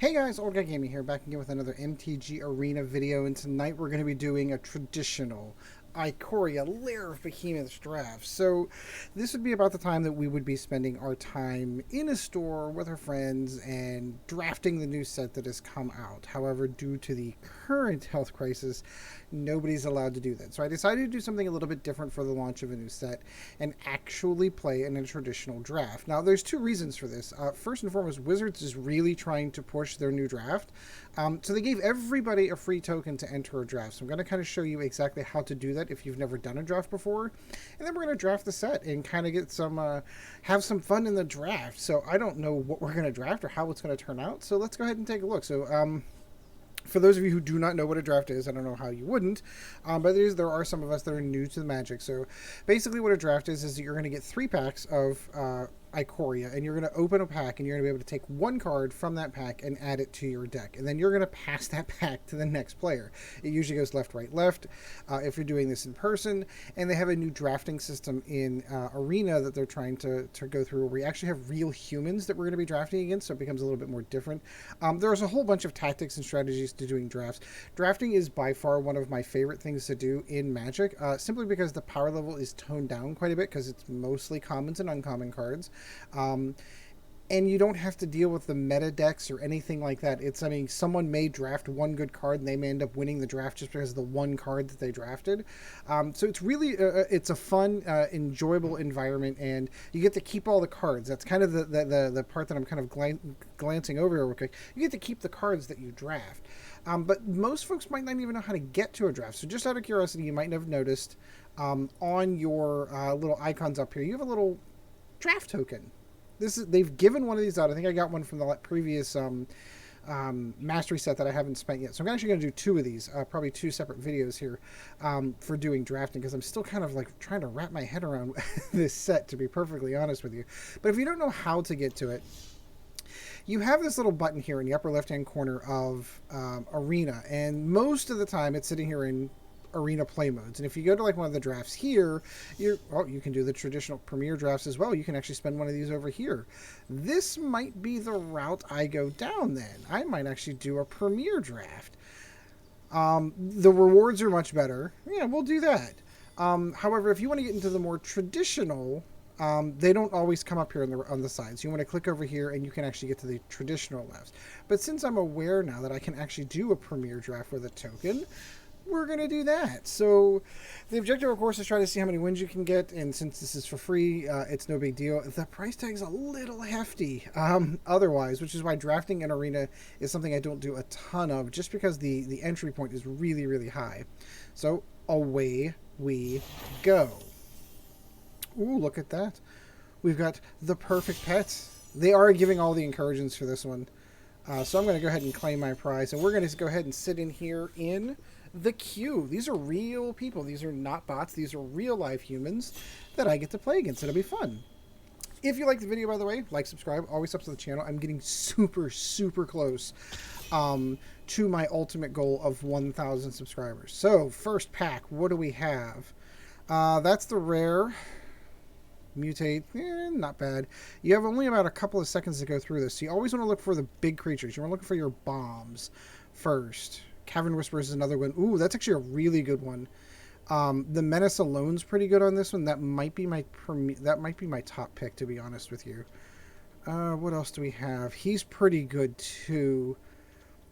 Hey guys, Old Guy Gaming here, back again with another MTG Arena video, and tonight we're going to be doing a traditional Ikoria Lair of Behemoths draft. So this would be about the time that we would be spending our time in a store with our friends and drafting the new set that has come out. However, due to the current health crisis, nobody's allowed to do that. So I decided to do something a little bit different for the launch of a new set and actually play in a traditional draft. Now, there's two reasons for this. First and foremost, Wizards is really trying to push their new draft. So they gave everybody a free token to enter a draft. So I'm going to kind of show you exactly how to do that if you've never done a draft before. And then we're going to draft the set and kind of get some, have some fun in the draft. So I don't know what we're going to draft or how it's going to turn out. So let's go ahead and take a look. So, for those of you who do not know what a draft is, I don't know how you wouldn't, but there are some of us that are new to the Magic. So basically what a draft is that you're going to get 3 packs of Ikoria, and you're going to open a pack, and you're going to be able to take one card from that pack and add it to your deck. And then you're going to pass that pack to the next player. It usually goes left, right, left if you're doing this in person. And they have a new drafting system in Arena that they're trying to go through, where we actually have real humans that we're going to be drafting against, so it becomes a little bit more different. There's a whole bunch of tactics and strategies to doing drafts. Drafting is by far one of my favorite things to do in Magic, simply because the power level is toned down quite a bit because it's mostly commons and uncommon cards. And you don't have to deal with the meta decks or anything like that. I mean, someone may draft one good card and they may end up winning the draft just because of the one card that they drafted. So it's really, it's a fun, enjoyable environment, and you get to keep all the cards. That's kind of the part that I'm kind of glancing over here real quick. You get to keep the cards that you draft. But most folks might not even know how to get to a draft. So just out of curiosity, you might have noticed on your little icons up here, you have a little draft token. They've given one of these out. I think I got one from the previous mastery set that I haven't spent yet. So I'm actually going to do 2 of these, probably 2 separate videos here for doing drafting, because I'm still kind of like trying to wrap my head around this set, to be perfectly honest with you. But if you don't know how to get to it, you have this little button here in the upper left-hand corner of Arena, and most of the time it's sitting here in Arena play modes. And if you go to like one of the drafts here, you can do the traditional Premier drafts as well. You can actually spend one of these over here. This might be the route I go down then. I might actually do a Premier draft. The rewards are much better. Yeah, we'll do that. However, if you want to get into the more traditional, they don't always come up here on the sides. You want to click over here and you can actually get to the traditional left. But since I'm aware now that I can actually do a Premier draft with a token, we're going to do that. So the objective, of course, is try to see how many wins you can get, and since this is for free, it's no big deal. The price tag is a little hefty otherwise, which is why drafting in Arena is something I don't do a ton of, just because the entry point is really, really high. So away we go. Ooh, look at that. We've got the perfect pet. They are giving all the encouragements for this one. So I'm going to go ahead and claim my prize, and we're going to go ahead and sit in here in the queue. These are real people. These are not bots. These are real life humans that I get to play against. It'll be fun. If you like the video, by the way, like, subscribe, always up to the channel. I'm getting super, super close to my ultimate goal of 1,000 subscribers. So, first pack, what do we have? That's the rare. Mutate, not bad. You have only about a couple of seconds to go through this. So you always want to look for the big creatures. You want to look for your bombs first. Cavern Whisperers is another one. Ooh, that's actually a really good one. The Menace alone's pretty good on this one. That might be my top pick, to be honest with you. What else do we have? He's pretty good too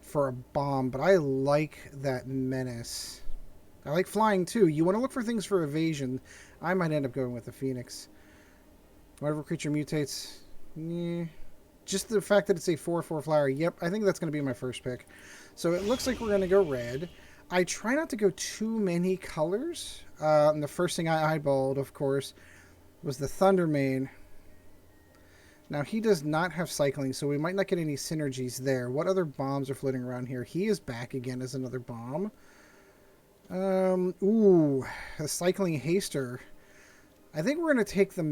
for a bomb, but I like that Menace. I like flying too. You want to look for things for evasion. I might end up going with the Phoenix. Whatever creature mutates. Just the fact that it's a 4/4 flower. Yep, I think that's going to be my first pick. So it looks like we're going to go red. I try not to go too many colors. And the first thing I eyeballed, of course, was the Thundermane. Now, he does not have cycling, so we might not get any synergies there. What other bombs are floating around here? He is back again as another bomb. Ooh, a cycling haster. I think we're going to take the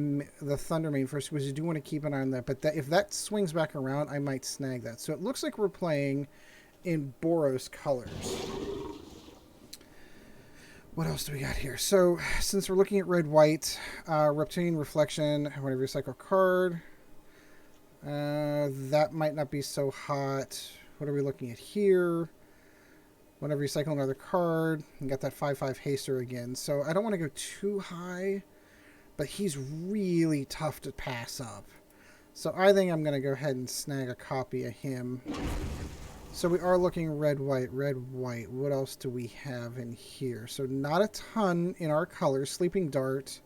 Thundermane first, because you do want to keep an eye on that. But if that swings back around, I might snag that. So it looks like we're playing in Boros colors. What else do we got here? So since we're looking at red-white, Reptilian Reflection, whenever you recycle a card, that might not be so hot. What are we looking at here? Whenever you cycle another card, you got that 5/5 haster again. So I don't want to go too high, but he's really tough to pass up. So I think I'm going to go ahead and snag a copy of him. So we are looking red, white, red, white. What else do we have in here? So not a ton in our colors. Sleeping Dart.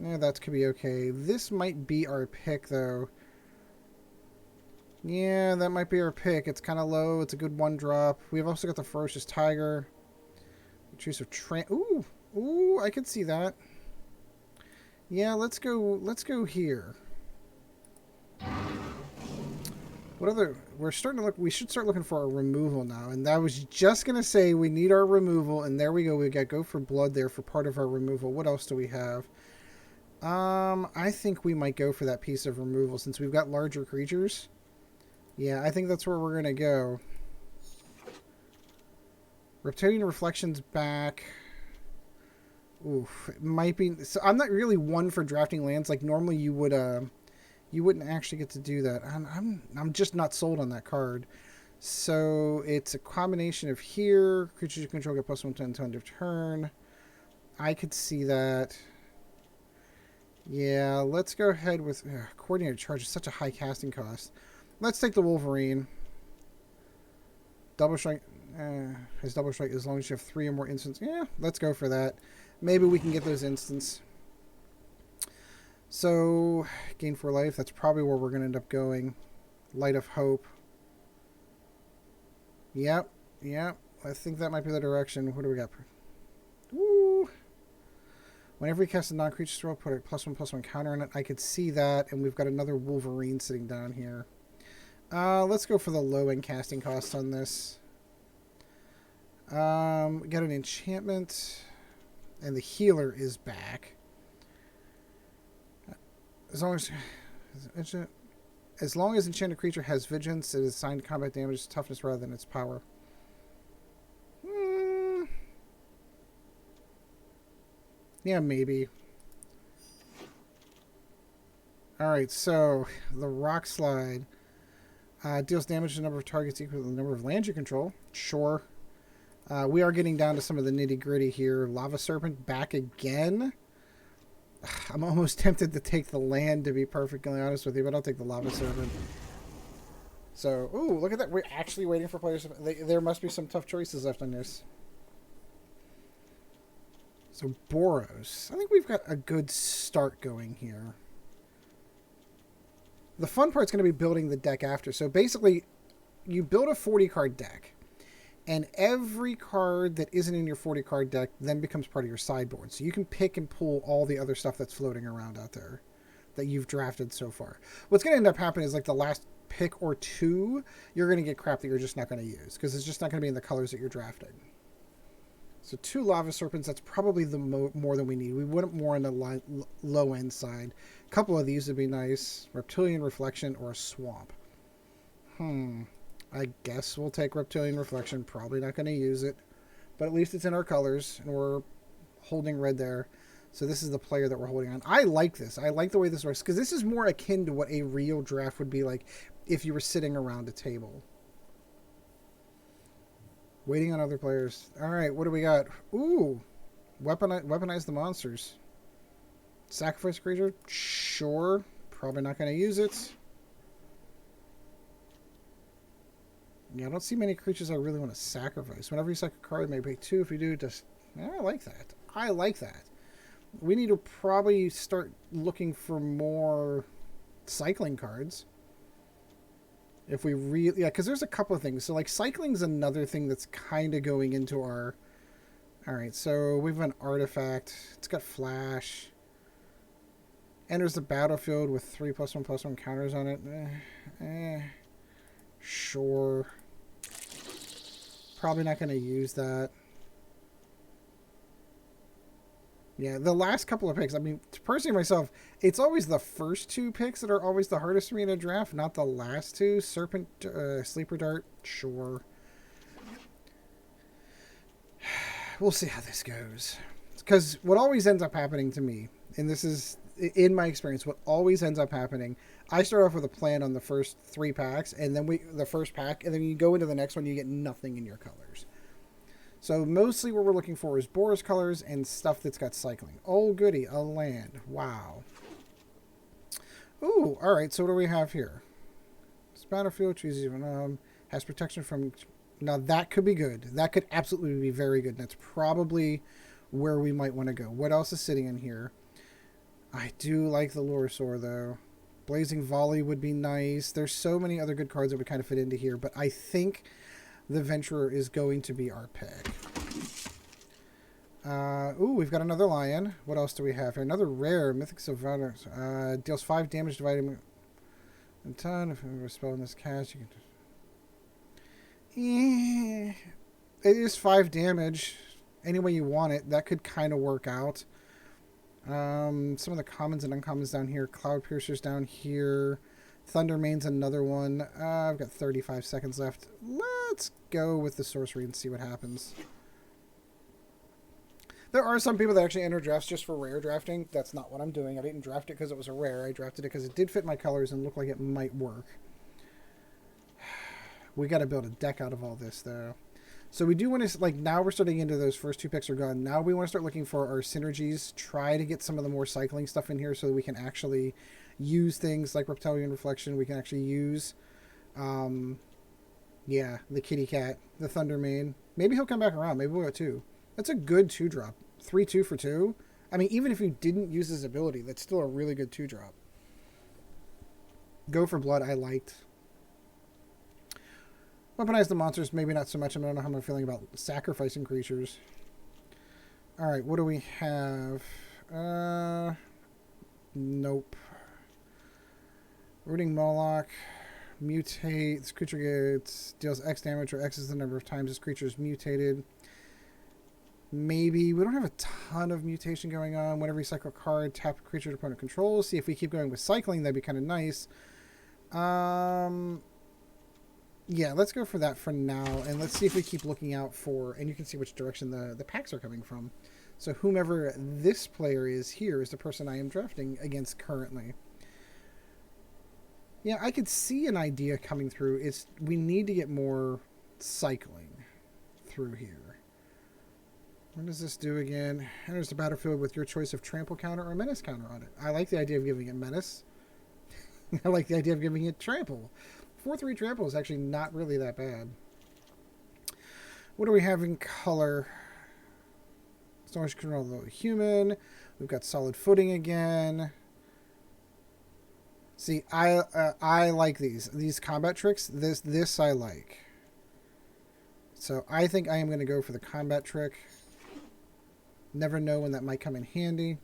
Yeah, that could be okay. This might be our pick, though. Yeah, that might be our pick. It's kind of low. It's a good one drop. We've also got the Ferocious Tiger. Choose a Ooh, ooh, I could see that. Yeah, let's go here. What other... We're starting to look... We should start looking for our removal now. And I was just going to say we need our removal. And there we go. We got Go for Blood there for part of our removal. What else do we have? I think we might go for that piece of removal since we've got larger creatures. Yeah, I think that's where we're going to go. Reptilian Reflection's back. Oof, it might be... So I'm not really one for drafting lands. Like, normally you would... You wouldn't actually get to do that. I'm just not sold on that card. So it's a combination of here. Creatures you control get +1/+10 until end of turn. I could see that. Yeah, let's go ahead with... Coordinated Charge is such a high casting cost. Let's take the Wolverine. Double Strike. His Double Strike as long as you have 3 or more instants. Yeah, let's go for that. Maybe we can get those instants. So, Gain 4 life. That's probably where we're going to end up going. Light of Hope. Yep. Yep. I think that might be the direction. What do we got? Woo! Whenever you cast a non-creature spell, put a +1/+1 counter on it. I could see that. And we've got another Wolverine sitting down here. Let's go for the low-end casting cost on this. We got an enchantment. And the healer is back. As long as enchanted creature has vigilance, it is assigned combat damage toughness rather than its power. Yeah, maybe. Alright, so the Rock Slide deals damage to the number of targets equal to the number of lands you control. Sure. We are getting down to some of the nitty gritty here. Lava Serpent back again. I'm almost tempted to take the land, to be perfectly honest with you, but I'll take the Lava Serpent. So, ooh, look at that. We're actually waiting for players. There must be some tough choices left on this. So, Boros. I think we've got a good start going here. The fun part's going to be building the deck after. So, basically, you build a 40-card deck. And every card that isn't in your 40-card deck then becomes part of your sideboard. So you can pick and pull all the other stuff that's floating around out there that you've drafted so far. What's going to end up happening is like the last pick or two, you're going to get crap that you're just not going to use because it's just not going to be in the colors that you're drafting. So 2 Lava Serpents, that's probably the more than we need. We want more on the low-end side. A couple of these would be nice. Reptilian Reflection or a Swamp. I guess we'll take Reptilian Reflection. Probably not going to use it. But at least it's in our colors. And we're holding red there. So this is the player that we're holding on. I like this. I like the way this works. Because this is more akin to what a real draft would be like if you were sitting around a table. Waiting on other players. Alright, what do we got? Ooh. Weaponize the monsters. Sacrifice a creature? Sure. Probably not going to use it. Yeah, I don't see many creatures I really want to sacrifice. Whenever you sacrifice a card, maybe pay 2. If you do, just... Yeah, I like that. I like that. We need to probably start looking for more cycling cards. If we really... Yeah, because there's a couple of things. So, like, cycling's another thing that's kind of going into our... Alright, so we've an artifact. It's got flash. Enters the battlefield with 3 +1/+1 counters on it. Sure. Probably not going to use that. Yeah, the last couple of picks, I mean, personally myself, it's always the first 2 picks that are always the hardest for me to draft, not the last 2. Serpent, Sleeper Dart, sure. We'll see how this goes. Because what always ends up happening to me, and this is in my experience, what always ends up happening, I start off with a plan on the first 3 packs, and then the first pack, and then you go into the next one, you get nothing in your colors. So mostly what we're looking for is Boros colors and stuff that's got cycling. Oh, goody, a land. Wow. Ooh, all right. So what do we have here? This battlefield chooses even has protection from. Now that could be good. That could absolutely be very good. And that's probably where we might want to go. What else is sitting in here? I do like the Lorosaur though. Blazing Volley would be nice. There's so many other good cards that would kind of fit into here, but I think the Venturer is going to be our pick. Ooh, we've got another Lion. What else do we have here? Another rare Mythic Savannah. Deals 5 damage divided a ton. If we're spelling this cast, you can just. It is 5 damage. Any way you want it, that could kind of work out. Some of the commons and uncommons down here. Cloud Piercer's down here. Thundermane's another one. I've got 35 seconds left. Let's go with the sorcery and see what happens. There are some people that actually enter drafts just for rare drafting. That's not what I'm doing. I didn't draft it because it was a rare. I drafted it because it did fit my colors and looked like it might work. We got to build a deck out of all this, though. So we do want to, like, now we're starting into those first 2 picks are gone. Now we want to start looking for our synergies. Try to get some of the more cycling stuff in here so that we can actually use things like Reptilian Reflection. We can actually use, yeah, the Kitty Cat, the Thundermane. Maybe he'll come back around. Maybe we'll go 2. That's a good 2-drop. 3/2 for 2. I mean, even if you didn't use his ability, that's still a really good 2-drop. Go for Blood, I liked. Weaponize the monsters, maybe not so much. I don't know how I'm feeling about sacrificing creatures. Alright, what do we have? Nope. Rooting Moloch. Mutate. This creature deals X damage, or X is the number of times this creature is mutated. Maybe. We don't have a ton of mutation going on. Whenever you cycle a card, tap a creature opponent controls. See, if we keep going with cycling, that'd be kind of nice. Yeah, let's go for that for now, and let's see if we keep looking out for, and you can see which direction the packs are coming from. So whomever this player is here is the person I am drafting against currently. Yeah, I could see an idea coming through. We need to get more cycling through here. What does this do again? Enters the battlefield with your choice of trample counter or menace counter on it. I like the idea of giving it menace. I like the idea of giving it trample. 4/3 trample is actually not really that bad. What do we have in color? Storage control of the human. We've got solid footing again. See, I like these combat tricks. This I like. So I think I am going to go for the combat trick. Never know when that might come in handy.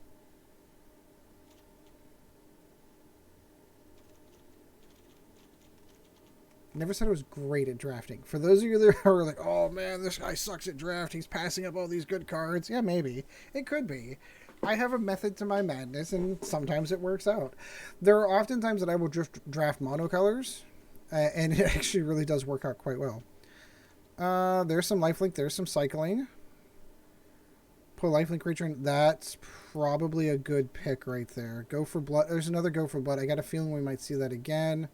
Never said I was great at drafting. For those of you that are like, oh man, this guy sucks at draft. He's passing up all these good cards. Yeah, maybe. It could be. I have a method to my madness, and sometimes it works out. There are often times that I will just draft monocolors, and it actually really does work out quite well. There's some lifelink. There's some cycling. Put a lifelink creature in. That's probably a good pick right there. Go for blood. There's another go for blood. I got a feeling we might see that again.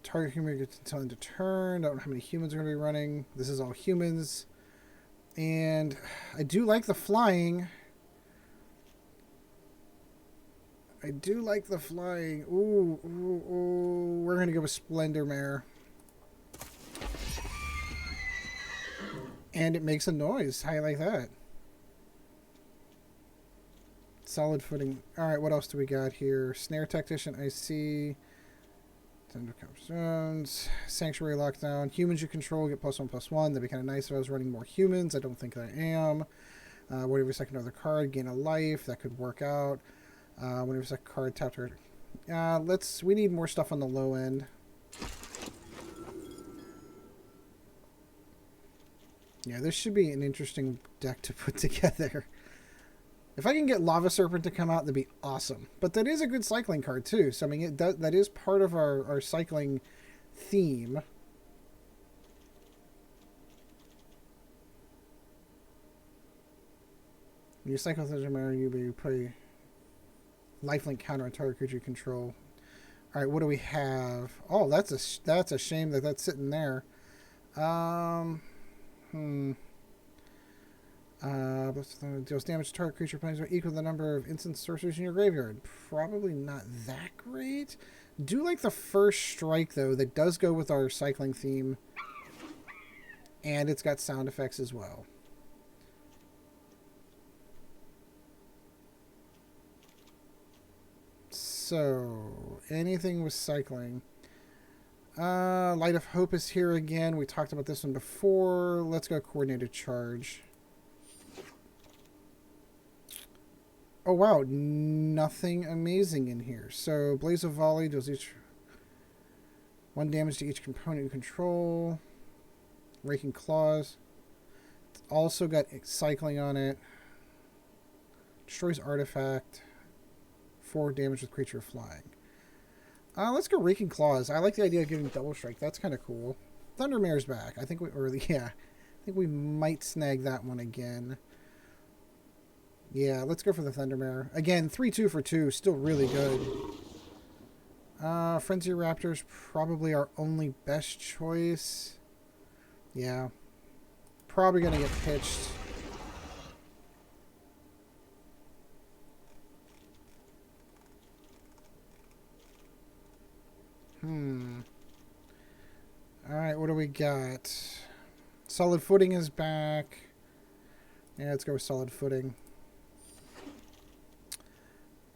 Target human gets until end of turn. I don't know how many humans are going to be running. This is all humans. And I do like the flying. I do like the flying. Ooh, ooh, ooh. We're going to go with Splendor Mare. And it makes a noise. How you like that? Solid footing. Alright, what else do we got here? Snare Tactician, I see. Tender Zones. Sanctuary Lockdown. Humans you control get +1/+1. That'd be kind of nice if I was running more humans. I don't think I am. Whenever you second another card, gain a life. That could work out. Whenever you second card, tap her. We need more stuff on the low end. Yeah, this should be an interesting deck to put together. If I can get Lava Serpent to come out, that'd be awesome. But that is a good cycling card, too. So, I mean, that is part of our cycling theme. When you cycle through the mirror, you play... Lifelink counter on target creature you control. All right, what do we have? Oh, that's a shame that that's sitting there. Deals damage to target creature planes equal to the number of instant sorceries in your graveyard. Probably not that great. Do like the first strike though. That does go with our cycling theme, and it's got sound effects as well. So anything with cycling. Light of Hope is here again. We talked about this one before. Let's go Coordinated Charge. Oh, wow. Nothing amazing in here. So, Blaze of Volley deals each 1 damage to each component you control. Raking Claws. It's also got cycling on it. Destroys Artifact. 4 damage with creature flying. Let's go Raking Claws. I like the idea of giving Double Strike. That's kind of cool. Thundermare's back. I think I think we might snag that one again. Yeah, let's go for the Thundermare. Again, 3-2 for 2. Still really good. Frenzy Raptor's probably our only best choice. Yeah. Probably going to get pitched. Alright, what do we got? Solid Footing is back. Yeah, let's go with Solid Footing.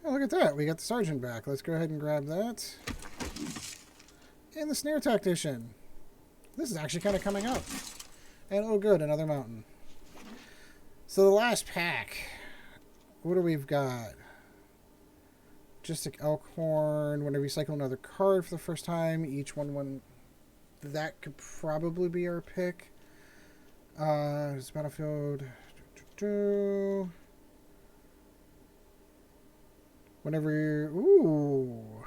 Oh, look at that. We got the Sergeant back. Let's go ahead and grab that. And the Snare Tactician. This is actually kind of coming up. And oh good, another mountain. So the last pack. What do we've got? Majestic Elkhorn. Whenever you cycle another card for the first time, each one... That could probably be our pick. It's Battlefield... Whenever you're... Ooh.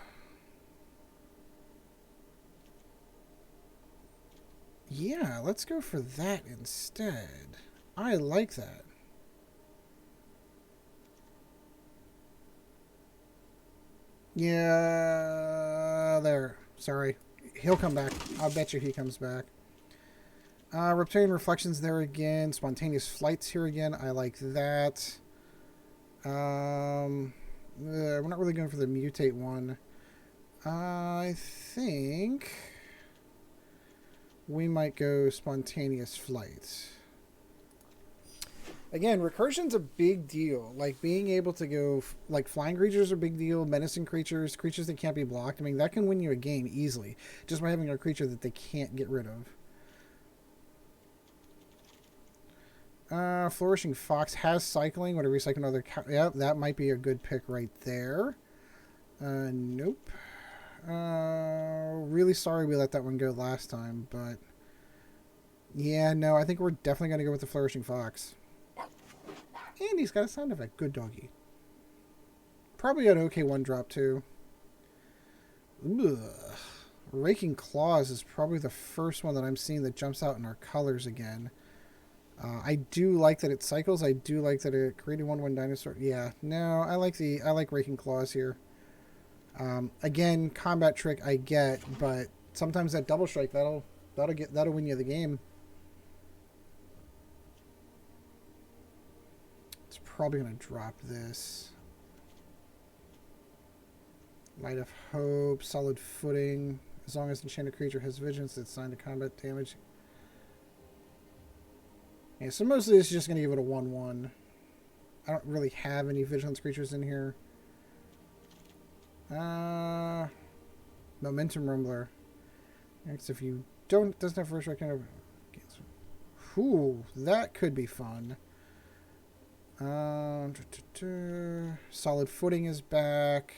Yeah, let's go for that instead. I like that. Yeah, there. Sorry. He'll come back. I'll bet you he comes back. Reptilian Reflections there again. Spontaneous Flights here again. I like that. We're not really going for the Mutate one. I think we might go Spontaneous Flight. Again, recursion's a big deal. Like, being able to go... Like, flying creatures are a big deal. Menacing creatures, creatures that can't be blocked. I mean, that can win you a game easily. Just by having a creature that they can't get rid of. Flourishing Fox has cycling. Whatever you cycle another... Yep, that might be a good pick right there. Nope. Really sorry we let that one go last time, but... Yeah, no, I think we're definitely going to go with the Flourishing Fox. And he's got a sound effect. Good doggy. Probably an okay one drop too. Ugh. Raking Claws is probably the first one that I'm seeing that jumps out in our colors again. I do like that it cycles. I do like that it created 1/1 dinosaur. Yeah, no, I like Raking Claws here. Again, combat trick I get, but sometimes that double strike that'll win you the game. It's probably gonna drop this. Light of Hope, Solid Footing. As long as enchanted creature has vigilance, it's signed to combat damage. Yeah, so mostly it's just gonna give it a 1/1. I don't really have any vigilance creatures in here. Momentum Rumbler. Next, if you doesn't have first strike, kind of. Ooh, that could be fun. Solid Footing is back.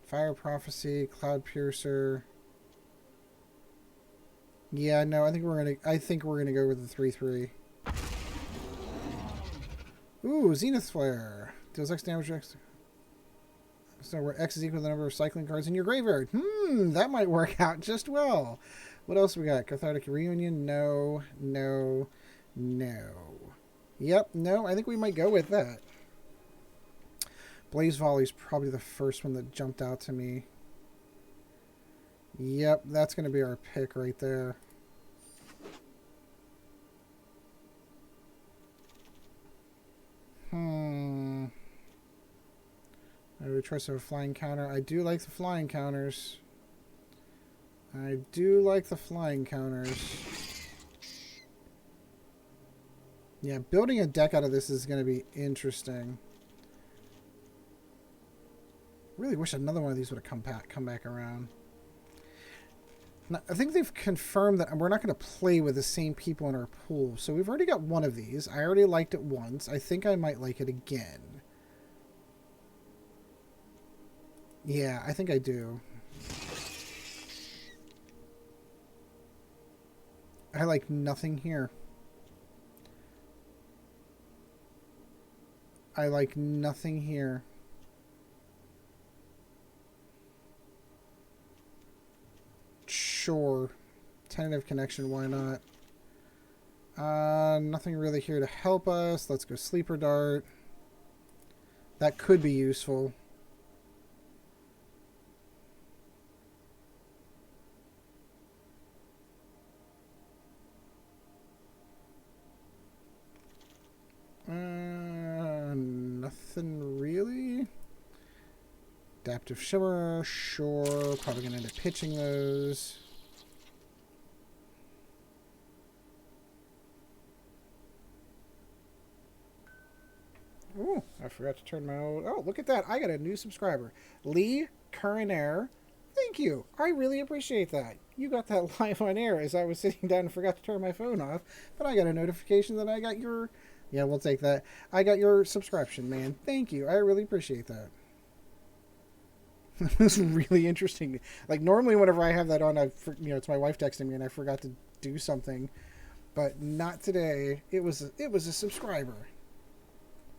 Fire Prophecy, Cloud Piercer. Yeah, no, I think we're gonna go with the 3/3. Ooh, Zenith Flare. Deals X damage. So where X is equal to the number of cycling cards in your graveyard. That might work out just well. What else we got? Cathartic Reunion? No, no, no. Yep, no, I think we might go with that. Blaze Volley's probably the first one that jumped out to me. Yep, that's going to be our pick right there. I would try some flying counter. I do like the flying counters. I do like the flying counters. Yeah, building a deck out of this is going to be interesting. Really wish another one of these would have come back around. Now, I think they've confirmed that we're not going to play with the same people in our pool. So we've already got one of these. I already liked it once. I think I might like it again. Yeah, I think I do. I like nothing here. I like nothing here. Sure. Tentative connection, why not? Nothing really here to help us. Let's go Sleeper Dart. That could be useful. Nothing really. Adaptive Shimmer, sure. Probably going to end up pitching those. Ooh, I forgot to turn my old... Oh, look at that. I got a new subscriber. Lee Current Air. Thank you. I really appreciate that. You got that live on air as I was sitting down and forgot to turn my phone off. But I got a notification that I got your... Yeah, we'll take that. I got your subscription, man. Thank you. I really appreciate that. This is really interesting. Like, normally whenever I have that on, it's my wife texting me and I forgot to do something. But not today. It was a subscriber.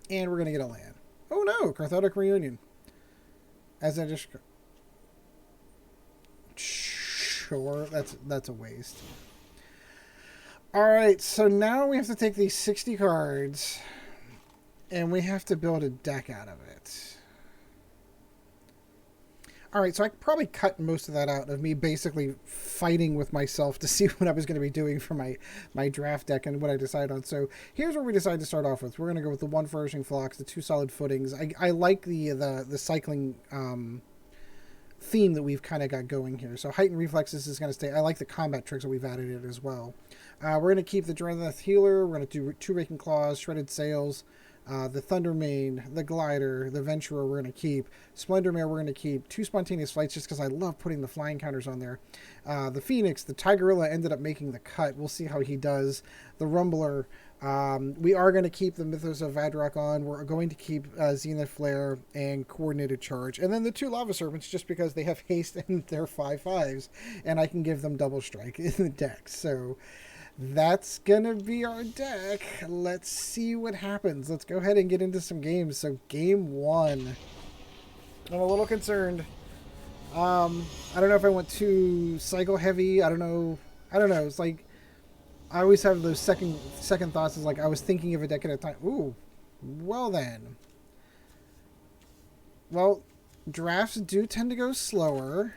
And we're going to get a land. Oh no, Cathartic Reunion. As I just... Sure, that's a waste. Alright, so now we have to take these 60 cards and we have to build a deck out of it. Alright, so I probably cut most of that out of me basically fighting with myself to see what I was going to be doing for my draft deck and what I decide on. So here's where we decide to start off with. We're going to go with the 1 Flourishing Phlox, the 2 Solid Footings. I like the cycling theme that we've kind of got going here. So Heightened Reflexes is going to stay. I like the combat tricks that we've added in as well. We're going to keep the Dreneth Healer. We're going to do 2 Raking Claws, Shredded Sails, the Thundermane, the Glider, the Venturer we're going to keep. Splendor Mare we're going to keep. 2 Spontaneous Flights just because I love putting the flying counters on there. The Phoenix, the Tigerilla ended up making the cut. We'll see how he does. The Rumbler. We are going to keep the Mythos of Vadrock on. We're going to keep Zenith Flare and Coordinated Charge. And then the 2 Lava Serpents just because they have haste and they're 5/5s. And I can give them double strike in the deck. So... that's gonna be our deck. Let's see what happens. Let's go ahead and get into some games. So game 1. I'm a little concerned. I don't know if I went too cycle heavy. I don't know. It's like I always have those second thoughts. Is like I was thinking of a deck at a time. Ooh, well then. Well, drafts do tend to go slower.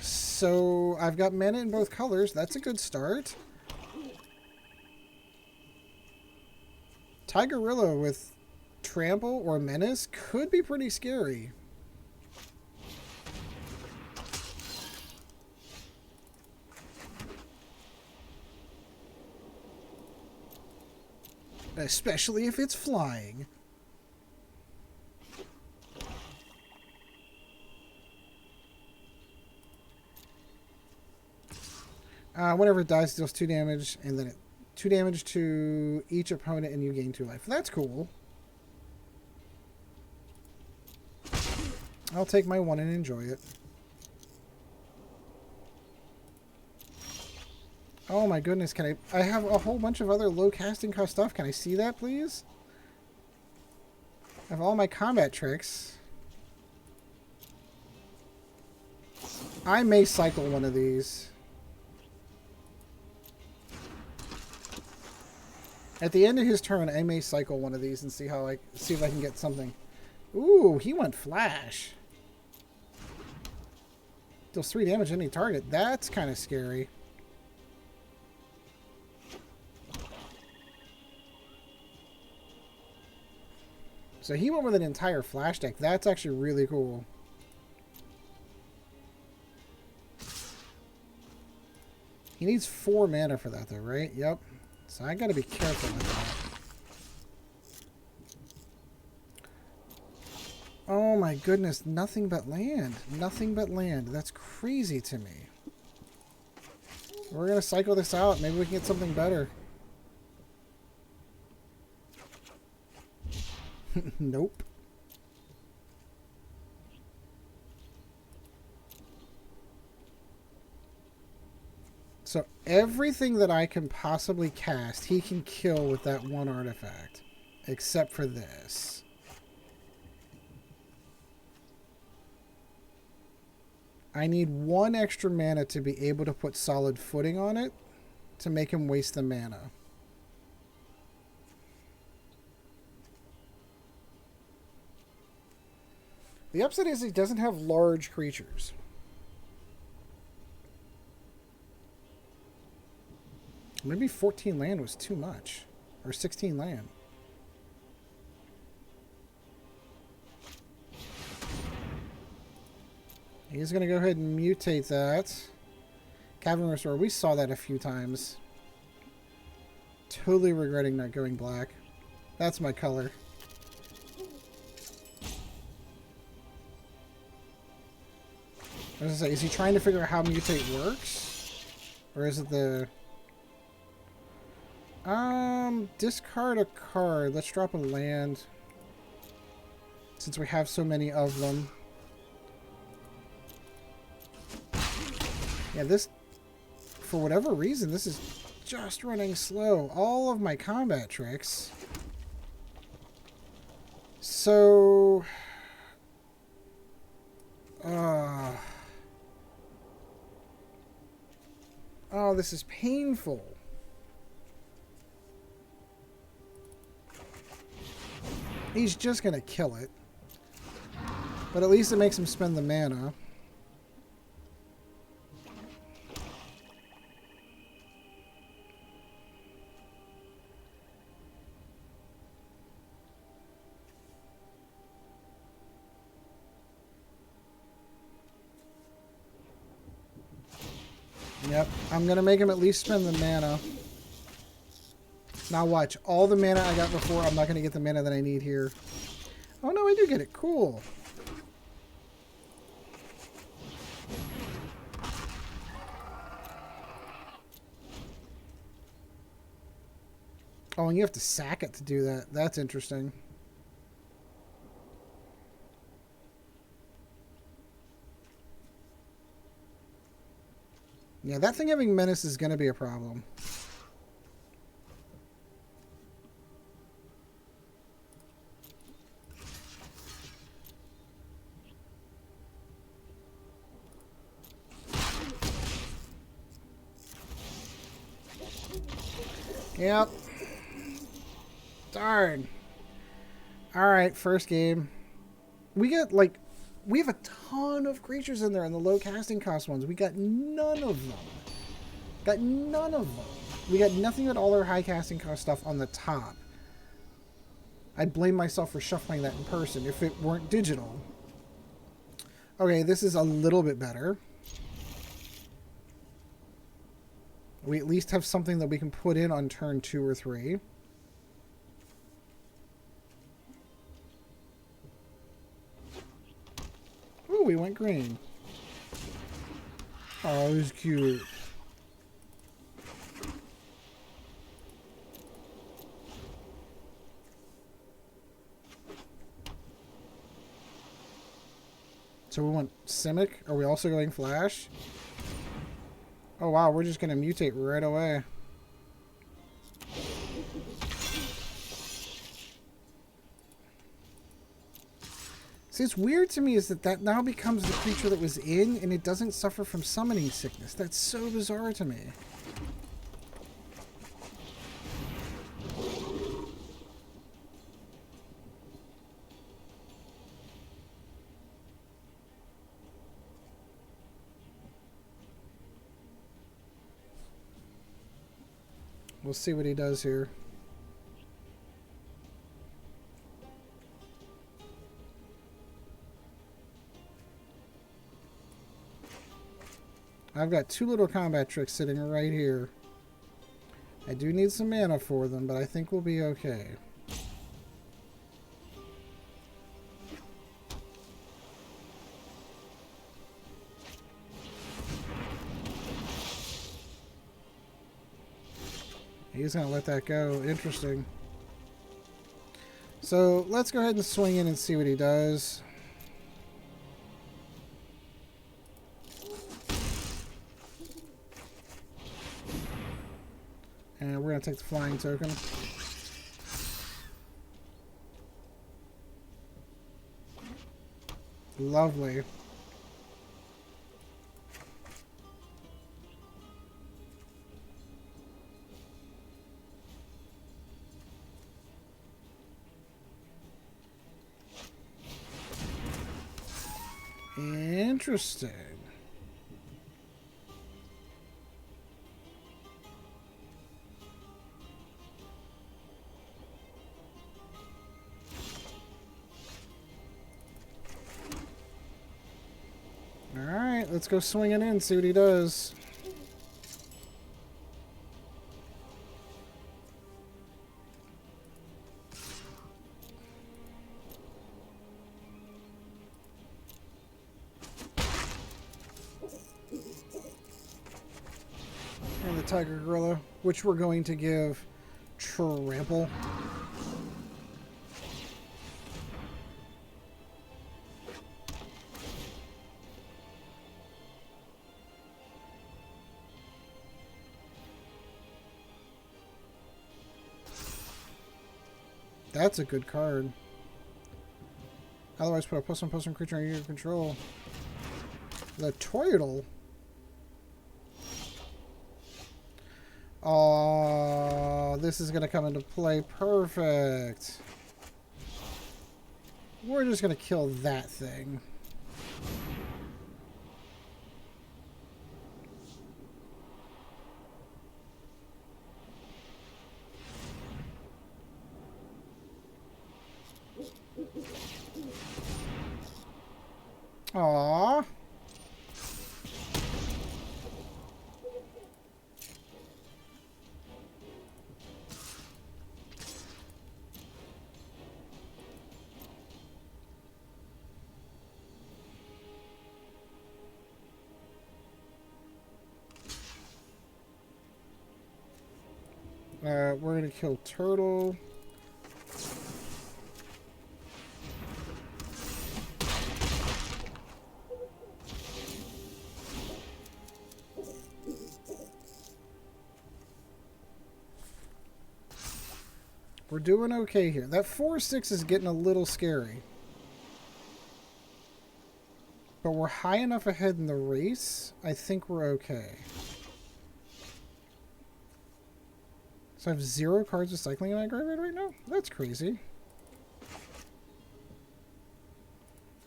So I've got mana in both colors. That's a good start. Tigerilla with Trample or Menace could be pretty scary. Especially if it's flying. Whenever it dies, it deals 2 damage, and then 2 damage to each opponent, and you gain 2 life. That's cool. I'll take my 1 and enjoy it. Oh my goodness, I have a whole bunch of other low casting cost stuff. Can I see that, please? I have all my combat tricks. I may cycle one of these. At the end of his turn, I may cycle one of these and see if I can get something. Ooh, he went flash. Deals 3 damage to any target. That's kind of scary. So he went with an entire flash deck. That's actually really cool. He needs 4 mana for that though, right? Yep. So I gotta be careful with that. Oh my goodness, nothing but land. Nothing but land. That's crazy to me. We're gonna cycle this out. Maybe we can get something better. Nope. So everything that I can possibly cast, he can kill with that one artifact. Except for this. I need 1 extra mana to be able to put solid footing on it to make him waste the mana. The upside is he doesn't have large creatures. Maybe 14 land was too much. Or 16 land. He's going to go ahead and mutate that. Cavern Restorer, we saw that a few times. Totally regretting not going black. That's my color. I was going to say, is he trying to figure out how mutate works? Or is it the... discard a card. Let's drop a land. Since we have so many of them. Yeah, this... For whatever reason, this is just running slow. All of my combat tricks. So... Oh, this is painful. He's just going to kill it. But at least it makes him spend the mana. Yep, I'm going to make him at least spend the mana. Now watch, all the mana I got before, I'm not going to get the mana that I need here. Oh no, I do get it. Cool. Oh, and you have to sack it to do that. That's interesting. Yeah, that thing having menace is going to be a problem. Yep. Darn. Alright, first game. We got, like, we have a ton of creatures in there in the low casting cost ones. We got none of them. Got none of them. We got nothing but all our high casting cost stuff on the top. I'd blame myself for shuffling that in person if it weren't digital. Okay, this is a little bit better. We at least have something that we can put in on turn 2 or 3. Ooh, we went green. Oh, it was cute. So we want Simic. Are we also going Flash? Oh wow, we're just going to mutate right away. See, it's weird to me is that now becomes the creature that was in, and it doesn't suffer from summoning sickness. That's so bizarre to me. We'll see what he does here. I've got 2 little combat tricks sitting right here. I do need some mana for them, but I think we'll be okay. He's going to let that go. Interesting. So let's go ahead and swing in and see what he does. And we're going to take the flying token. Lovely. Interesting. All right, let's go swinging in, see what he does. And the Tiger Gorilla, which we're going to give Trample. That's a good card. Otherwise, put a +1/+1 creature under your control. The Toidle. Oh, this is going to come into play perfect. We're just going to kill that thing. Aww. We're going to kill Turtle. We're doing okay here. That 4/6 is getting a little scary. But we're high enough ahead in the race. I think we're okay. So I have 0 cards recycling in my graveyard right now? That's crazy.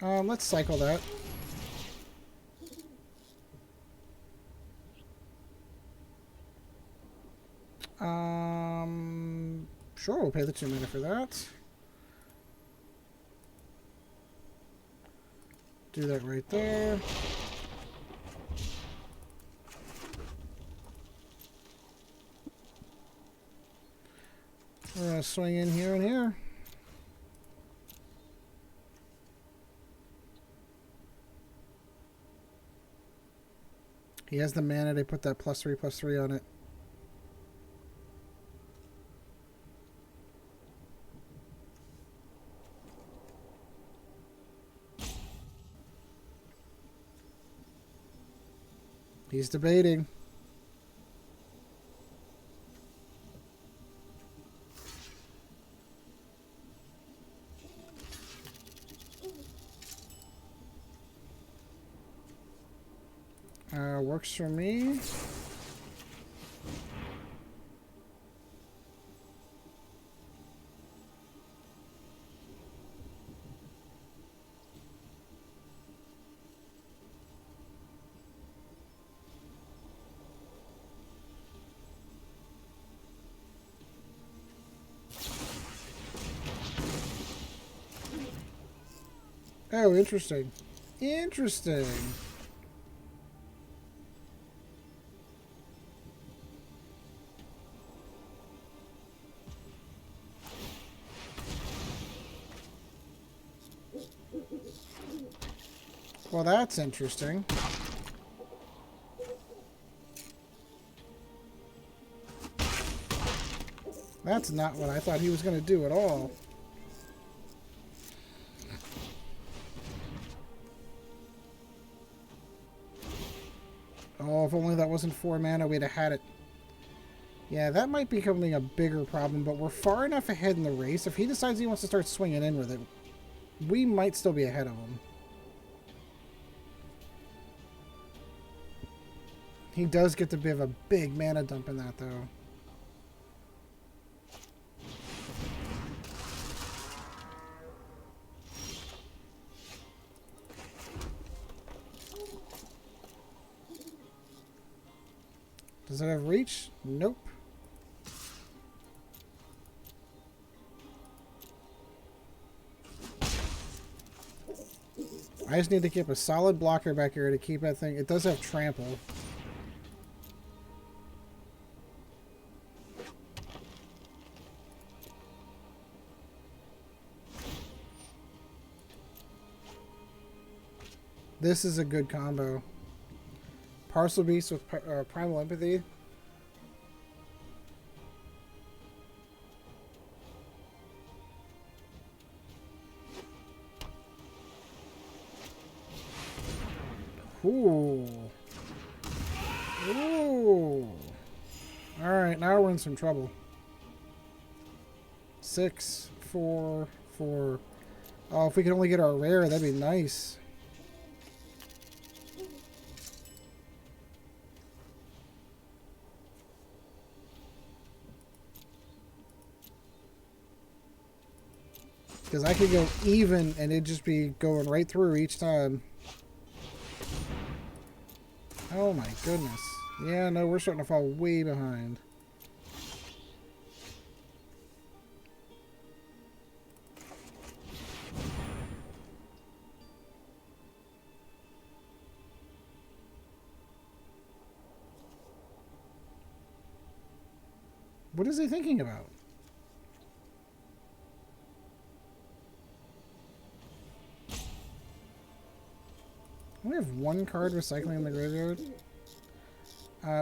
Let's cycle that. Sure, we'll pay the 2 mana for that. Do that right there. We're gonna swing in here and here. He has the mana to put that +3/+3 on it. He's debating. Works for me. Oh, interesting. Interesting. Well, that's interesting. That's not what I thought he was going to do at all. Oh, if only that wasn't 4 mana, we'd have had it. Yeah, that might be becoming a bigger problem, but we're far enough ahead in the race. If he decides he wants to start swinging in with it, we might still be ahead of him. He does get to have a big mana dump in that, though. Does it have reach? Nope. I just need to keep a solid blocker back here to keep that thing. It does have trample. This is a good combo. Parcel Beast with Primal Empathy. Ooh. Ooh. Alright, now we're in some trouble. 6, 4, 4. Oh, if we could only get our rare, that'd be nice. Because I could go even and it'd just be going right through each time. Oh my goodness. Yeah, no, we're starting to fall way behind. What is he thinking about? We have one card recycling in the graveyard.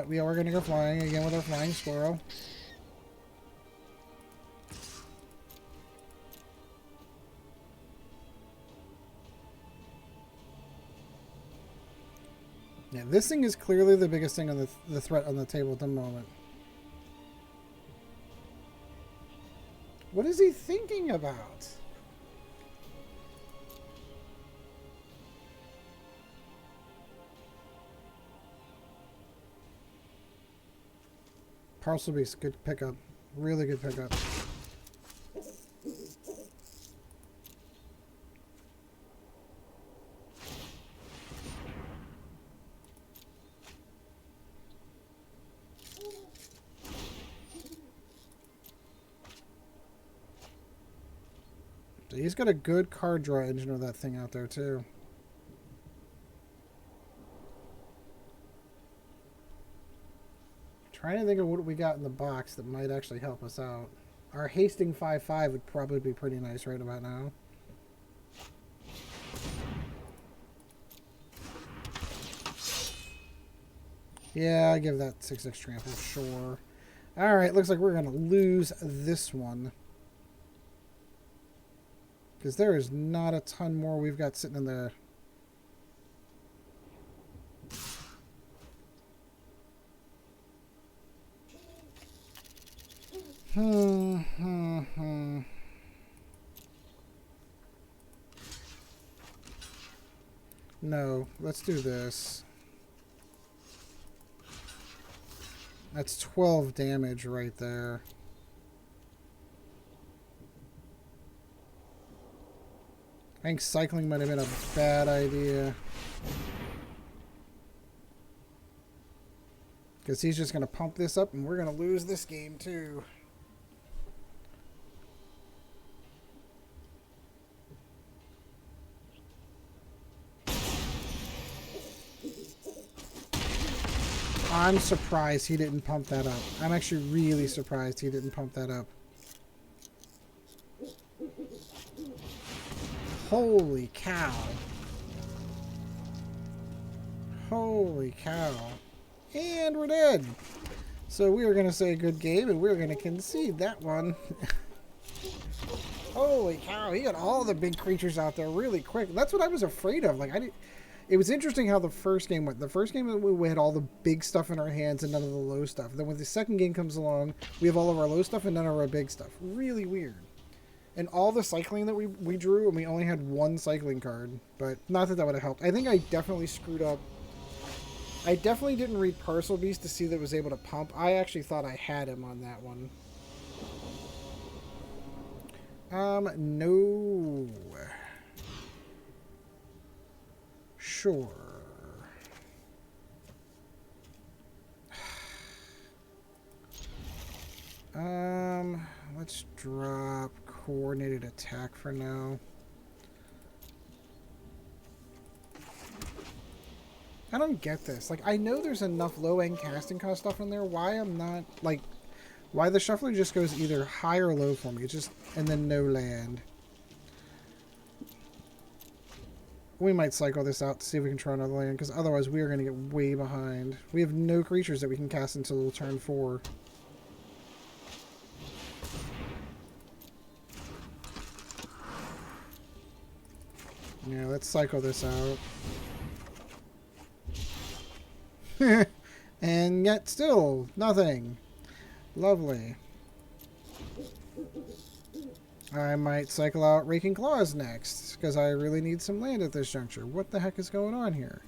We are going to go flying again with our flying squirrel. Yeah, this thing is clearly the biggest thing on the threat on the table at the moment. What is he thinking about? Parcel Beast, good pickup. Really good pickup. He's got a good card draw engine with that thing out there, too. Trying to think of what we got in the box that might actually help us out. Our Hasting 5/5 would probably be pretty nice right about now. Yeah, I give that 6/6 trample, sure. Alright, looks like we're going to lose this one. Because there is not a ton more we've got sitting in there. No, let's do this. That's 12 damage right there. I think cycling might have been a bad idea. Because he's just going to pump this up and we're going to lose this game too. I'm surprised he didn't pump that up. I'm actually really surprised he didn't pump that up. Holy cow. Holy cow. And we're dead. So we are going to say good game, and we're going to concede that one. Holy cow, he got all the big creatures out there really quick. That's what I was afraid of. Like, it was interesting how the first game went. The first game, we had all the big stuff in our hands and none of the low stuff. Then when the second game comes along, we have all of our low stuff and none of our big stuff. Really weird. And all the cycling that we drew, and we only had one cycling card. But not that that would have helped. I think I definitely screwed up. I definitely didn't read Parcel Beast to see that it was able to pump. I actually thought I had him on that one. No. Sure. Let's drop coordinated attack for now. I don't get this. Like, I know there's enough low-end casting cost stuff in there. Why I'm not, like, why the shuffler just goes either high or low for me. It's just, and then no land. We might cycle this out to see if we can try another land, because otherwise we are going to get way behind. We have no creatures that we can cast until turn 4. Yeah, let's cycle this out. And yet still nothing. Lovely. I might cycle out Raking Claws next, because I really need some land at this juncture. What the heck is going on here?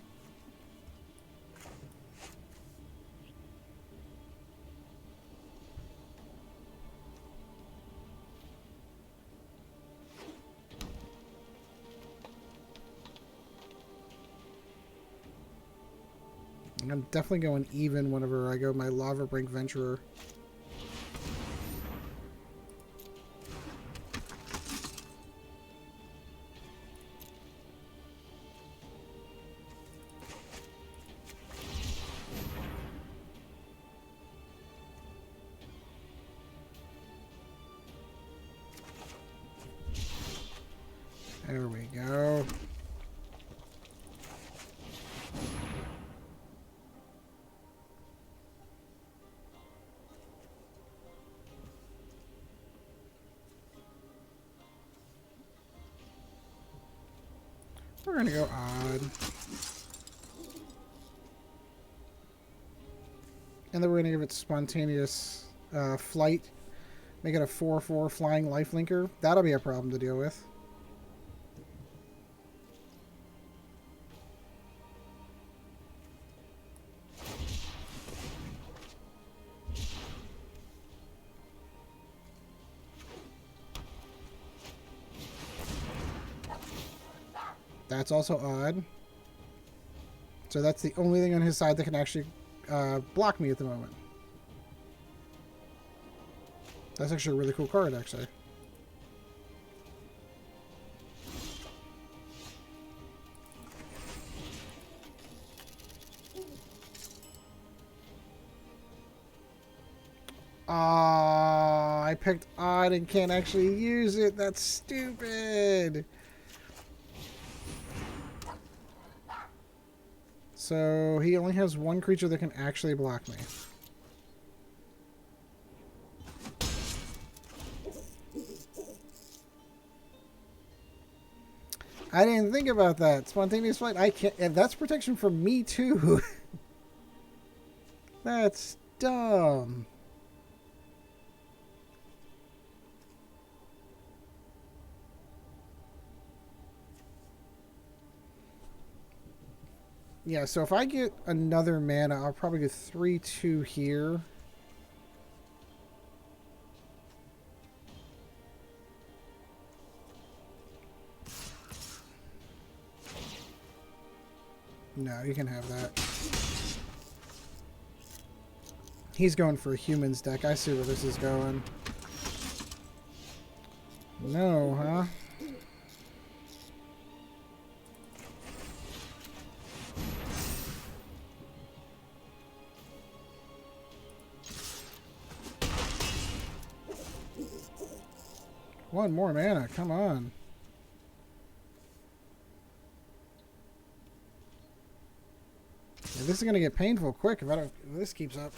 I'm definitely going even whenever I go my Lava Brink Venturer. There we go. We're going to go odd. And then we're going to give it spontaneous flight. Make it a 4/4 flying lifelinker. That'll be a problem to deal with. That's also odd. So that's the only thing on his side that can actually block me at the moment. That's actually a really cool card, actually. I picked odd and can't actually use it. That's stupid. So he only has one creature that can actually block me. I didn't think about that. Spontaneous flight. I can't. And that's protection from me too. That's dumb. Yeah, so if I get another mana, I'll probably get 3/2 here. No, you can have that. He's going for a humans deck. I see where this is going. No, huh? One more mana, come on. Yeah, this is gonna get painful quick if this keeps up.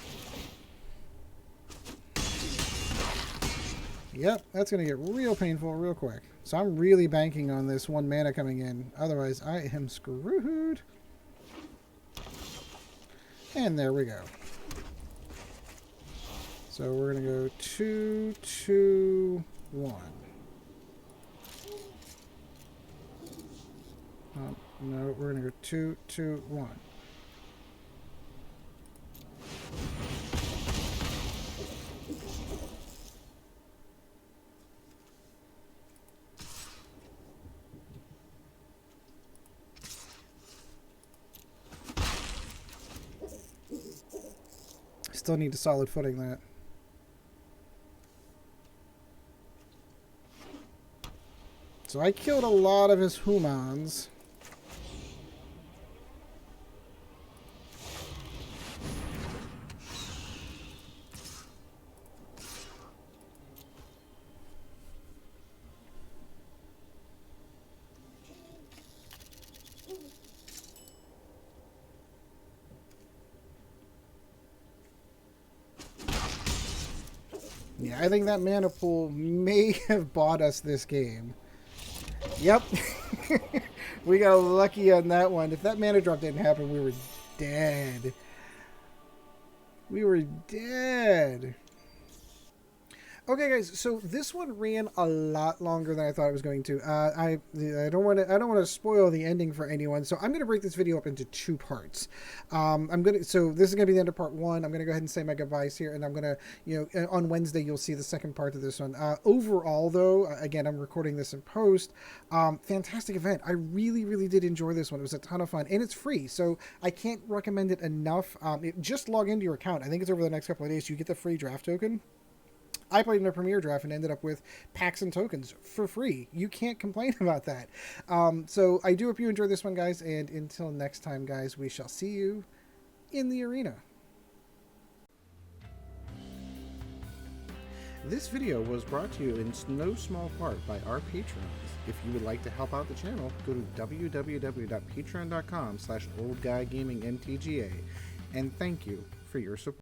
Yep, that's gonna get real painful real quick. So I'm really banking on this 1 mana coming in. Otherwise, I am screwed. And there we go. So we're gonna go 2, 2, 1. No, we're gonna go 2, 2, 1. Still need a solid footing that. So I killed a lot of his humans. Yeah, I think that mana pool may have bought us this game. Yep. We got lucky on that one. If that mana drop didn't happen, we were dead. We were dead. Okay, guys. So this one ran a lot longer than I thought it was going to. I don't want to spoil the ending for anyone. So I'm going to break this video up into 2 parts. So this is going to be the end of part 1. I'm going to go ahead and say my goodbyes here, and I'm going to, on Wednesday you'll see the second part of this one. Overall, though, again, I'm recording this in post. Fantastic event. I really, really did enjoy this one. It was a ton of fun, and it's free, so I can't recommend it enough. Just log into your account. I think it's over the next couple of days. You get the free draft token. I played in a Premier Draft and ended up with packs and tokens for free. You can't complain about that. So I do hope you enjoyed this one, guys. And until next time, guys, we shall see you in the arena. This video was brought to you in no small part by our patrons. If you would like to help out the channel, go to www.patreon.com/oldguygamingmtga. And thank you for your support.